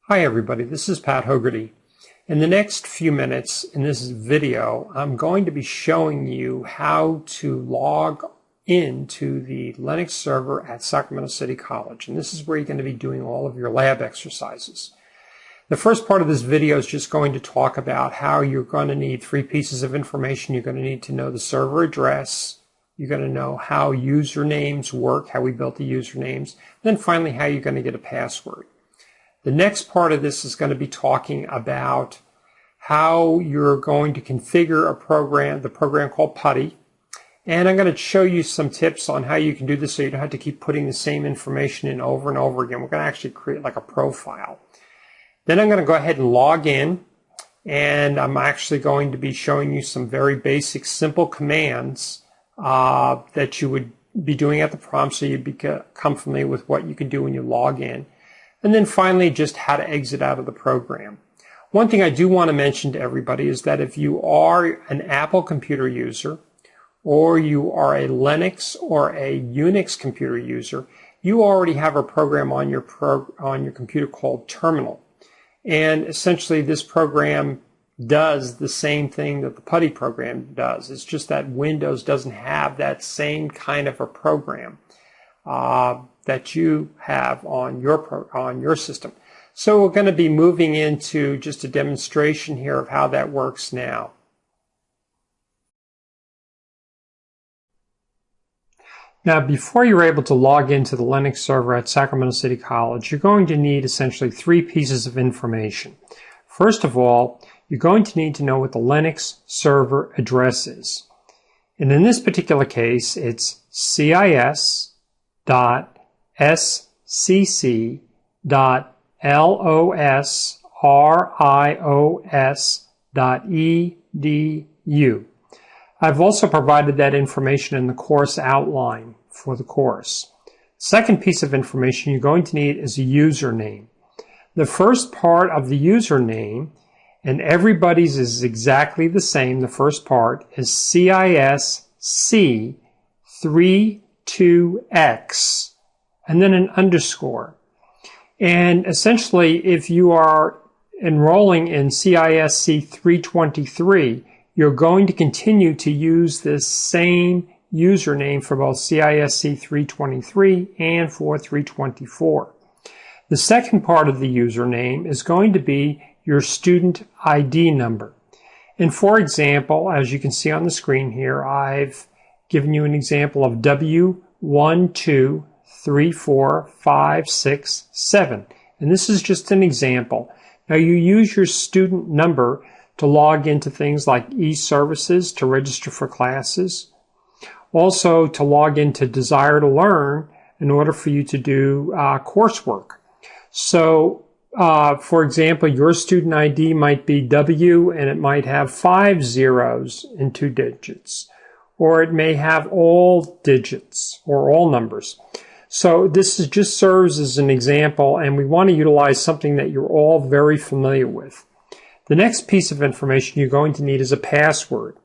Hi everybody, this is Pat Hogarty. In the next few minutes in this video, I'm going to be showing you how to log into the Linux server at Sacramento City College. And this is where you're going to be doing all of your lab exercises. The first part of this video is just going to talk about how you're going to need three pieces of information. You're going to need to know the server address. You're going to know how usernames work, how we built the usernames. And then finally, how you're going to get a password. The next part of this is going to be talking about how you're going to configure a program, the program called Putty. And I'm going to show you some tips on how you can do this so you don't have to keep putting the same information in over and over again. We're going to actually create like a profile. Then I'm going to go ahead and log in, and I'm actually going to be showing you some very basic, simple commands that you would be doing at the prompt so you become familiar with what you can do when you log in. And then finally, just how to exit out of the program. One thing I do want to mention to everybody is that if you are an Apple computer user, or you are a Linux or a Unix computer user, you already have a program on your computer called Terminal. And essentially, this program does the same thing that the Putty program does. It's just that Windows doesn't have that same kind of a program that you have on your system. So we're going to be moving into just a demonstration here of how that works now. Now, before you're able to log into the Linux server at Sacramento City College, you're going to need essentially three pieces of information. First of all, you're going to need to know what the Linux server address is. And in this particular case, it's cis.scc.losrios.edu. I've also provided that information in the course outline for the course. Second piece of information you're going to need is a username. The first part of the username, and everybody's is exactly the same, the first part is CISC32X and then an underscore. And essentially, if you are enrolling in CISC 323, you're going to continue to use this same username for both CISC 323 and for 324. The second part of the username is going to be your student ID number. And for example, as you can see on the screen here, I've given you an example of W1234567. And this is just an example. Now you use your student number to log into things like e-services to register for classes. Also to log into Desire to Learn in order for you to do coursework. So for example, your student ID might be W and it might have 5 zeros and 2 digits. Or it may have all digits or all numbers. So this just serves as an example, and we want to utilize something that you're all very familiar with. The next piece of information you're going to need is a password.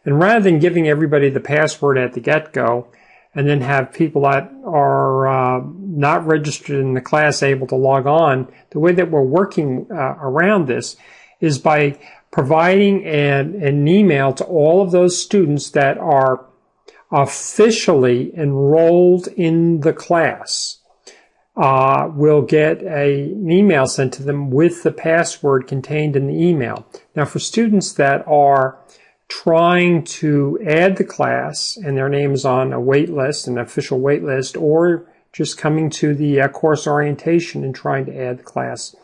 And rather than giving everybody the password at the get-go and then have people that are not registered in the class able to log on, the way that we're working around this is by providing an email to all of those students that are officially enrolled in the class. Will get an email sent to them with the password contained in the email. Now for students that are trying to add the class and their name is on a wait list, an official wait list, or just coming to the course orientation and trying to add the class,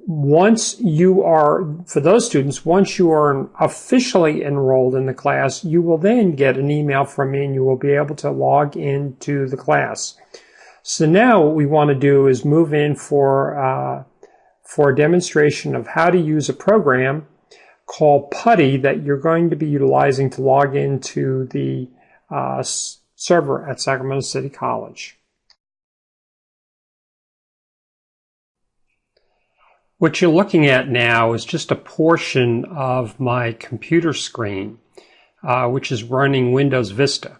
for those students, once you are officially enrolled in the class, you will then get an email from me and you will be able to log into the class. So now what we want to do is move in for a demonstration of how to use a program called Putty that you're going to be utilizing to log into the server at Sacramento City College. What you're looking at now is just a portion of my computer screen, which is running Windows Vista.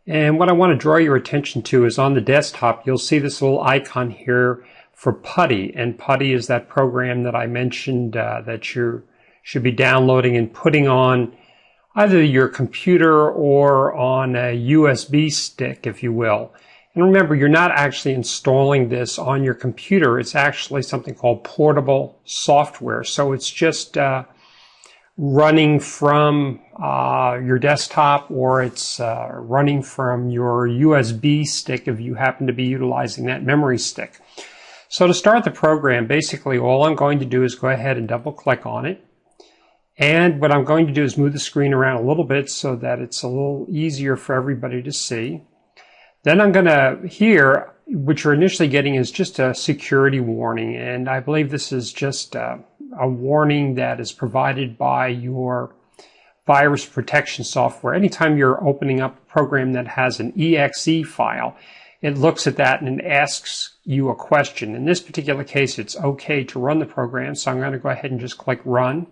And what I want to draw your attention to is on the desktop, you'll see this little icon here for Putty, and Putty is that program that I mentioned that you should be downloading and putting on either your computer or on a USB stick, if you will. And remember, you're not actually installing this on your computer. It's actually something called portable software. So it's just running from your desktop, or it's running from your USB stick if you happen to be utilizing that memory stick. So to start the program, basically all I'm going to do is go ahead and double click on it. And what I'm going to do is move the screen around a little bit so that it's a little easier for everybody to see. Then I'm going to, here, what you're initially getting is just a security warning. And I believe this is just a warning that is provided by your virus protection software. Anytime you're opening up a program that has an exe file, it looks at that and it asks you a question. In this particular case, it's okay to run the program. So I'm going to go ahead and just click Run.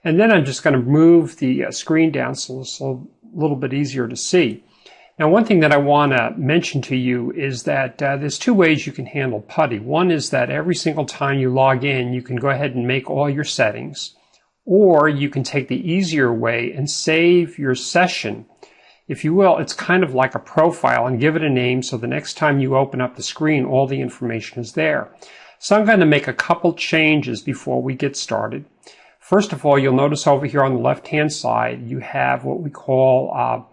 And then I'm just going to move the screen down so it's a little bit easier to see. Now, one thing that I want to mention to you is that there's two ways you can handle Putty. One is that every single time you log in, you can go ahead and make all your settings, or you can take the easier way and save your session. If you will, it's kind of like a profile, and give it a name so the next time you open up the screen, all the information is there. So I'm going to make a couple changes before we get started. First of all, you'll notice over here on the left-hand side, you have what we call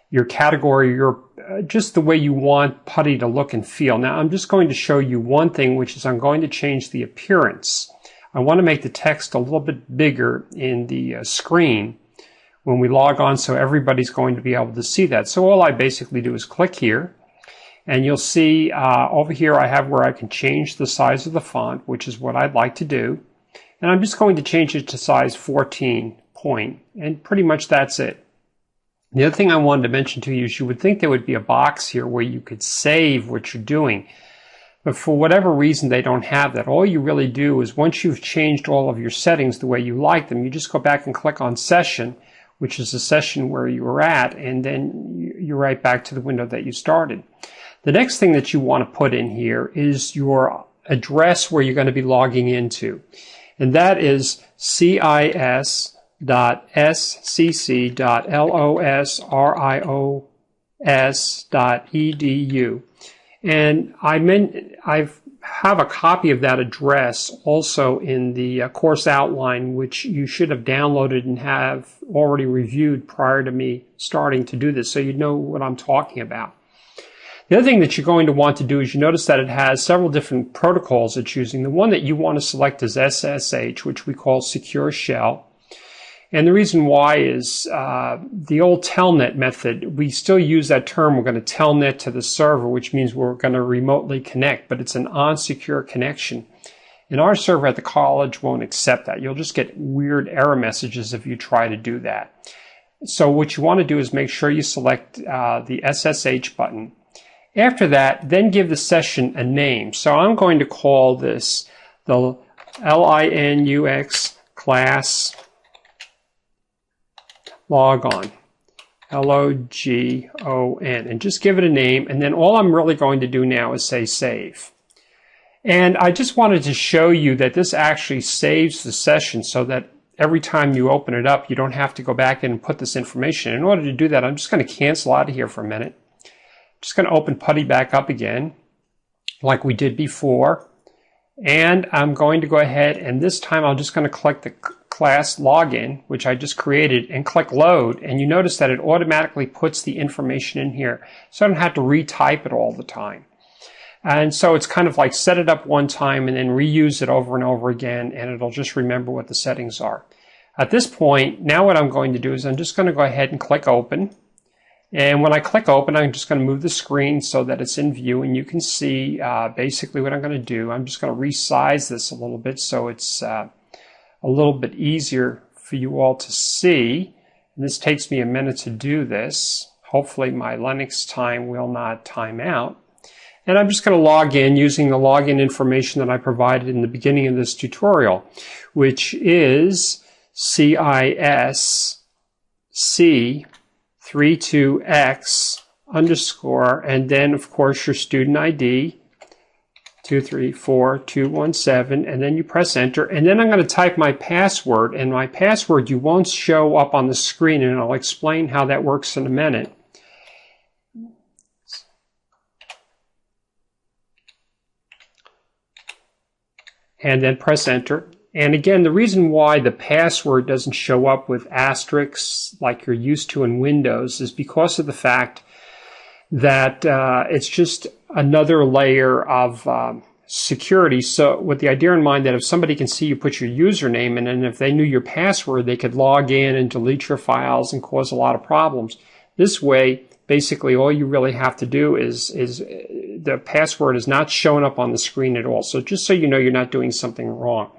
your category, just the way you want Putty to look and feel. Now, I'm just going to show you one thing, which is I'm going to change the appearance. I want to make the text a little bit bigger in the screen when we log on, so everybody's going to be able to see that. So all I basically do is click here, and you'll see over here I have where I can change the size of the font, which is what I'd like to do. And I'm just going to change it to size 14 point, and pretty much that's it. The other thing I wanted to mention to you is you would think there would be a box here where you could save what you're doing. But for whatever reason, they don't have that. All you really do is once you've changed all of your settings the way you like them, you just go back and click on Session, which is the session where you were at, and then you're right back to the window that you started. The next thing that you want to put in here is your address where you're going to be logging into. And that is cis.scc.losrios.edu. And I have a copy of that address also in the course outline, which you should have downloaded and have already reviewed prior to me starting to do this, so you know what I'm talking about. The other thing that you're going to want to do is you notice that it has several different protocols it's using. The one that you want to select is SSH, which we call Secure Shell. And the reason why is the old telnet method, we still use that term. We're going to telnet to the server, which means we're going to remotely connect, but it's an unsecure connection. And our server at the college won't accept that. You'll just get weird error messages if you try to do that. So what you want to do is make sure you select the SSH button. After that, then give the session a name. So I'm going to call this the Linux class logon, L-O-G-O-N, and just give it a name. And then all I'm really going to do now is say save. And I just wanted to show you that this actually saves the session so that every time you open it up, you don't have to go back in and put this information. In order to do that, I'm just going to cancel out of here for a minute. Just going to open Putty back up again, like we did before. And I'm going to go ahead, and this time I'm just going to click the class login, which I just created, and click load. And you notice that it automatically puts the information in here, so I don't have to retype it all the time. And so it's kind of like set it up one time and then reuse it over and over again, and it'll just remember what the settings are. At this point, now what I'm going to do is I'm just going to go ahead and click open. And when I click open, I'm just going to move the screen so that it's in view, and you can see basically what I'm going to do. I'm just going to resize this a little bit so it's a little bit easier for you all to see. And this takes me a minute to do this. Hopefully my Linux time will not time out. And I'm just going to log in using the login information that I provided in the beginning of this tutorial, which is CISC32X_ and then of course your student ID 234217, and then you press enter, and then I'm going to type my password, and my password you won't show up on the screen, and I'll explain how that works in a minute. And then press enter. And again, the reason why the password doesn't show up with asterisks like you're used to in Windows is because of the fact that it's just another layer of security. So with the idea in mind that if somebody can see you put your username in, and if they knew your password, they could log in and delete your files and cause a lot of problems. This way, basically all you really have to do is the password is not showing up on the screen at all. So just so you know you're not doing something wrong.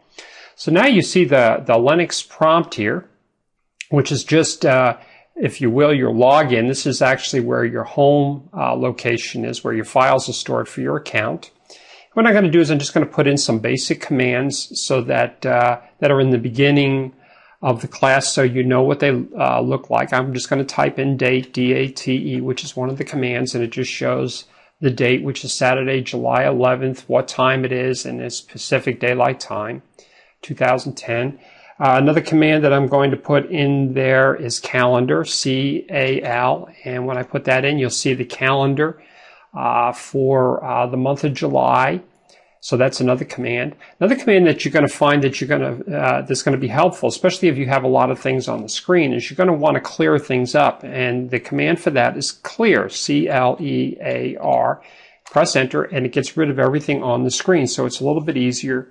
So now you see the Linux prompt here, which is just, if you will, your login. This is actually where your home location is, where your files are stored for your account. What I'm going to do is I'm just going to put in some basic commands so that are in the beginning of the class so you know what they look like. I'm just going to type in date, D-A-T-E, which is one of the commands, and it just shows the date, which is Saturday, July 11th, what time it is, and it's Pacific Daylight Time, 2010. Another command that I'm going to put in there is calendar, C-A-L, and when I put that in, you'll see the calendar for the month of July. So that's another command. Another command that you're going to find that that's going to be helpful, especially if you have a lot of things on the screen, is you're going to want to clear things up. And the command for that is clear, C-L-E-A-R. Press enter, and it gets rid of everything on the screen. So it's a little bit easier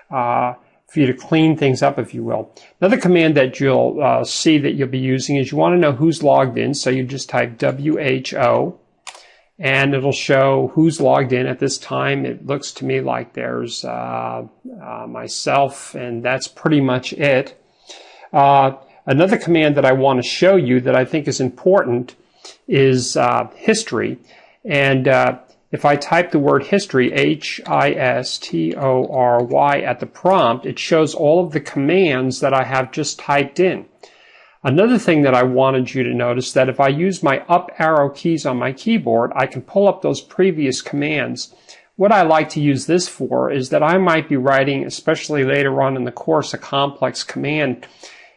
for you to clean things up, if you will. Another command that you'll see that you'll be using is you want to know who's logged in. So you just type WHO. And it'll show who's logged in at this time. It looks to me like there's myself, and that's pretty much it. Another command that I want to show you that I think is important is history. And if I type the word history, H-I-S-T-O-R-Y, at the prompt, it shows all of the commands that I have just typed in. Another thing that I wanted you to notice, that if I use my up arrow keys on my keyboard, I can pull up those previous commands. What I like to use this for is that I might be writing, especially later on in the course, a complex command,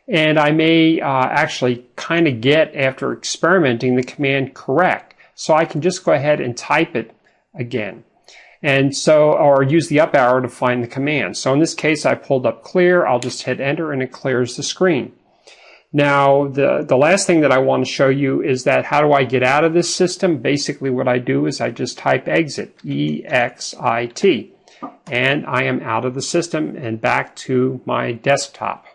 and I may actually kind of get, after experimenting, the command correct. So I can just go ahead and type it again. And so, or use the up arrow to find the command. So in this case, I pulled up clear. I'll just hit enter, and it clears the screen. Now, the last thing that I want to show you is that how do I get out of this system? Basically, what I do is I just type exit, E-X-I-T, and I am out of the system and back to my desktop.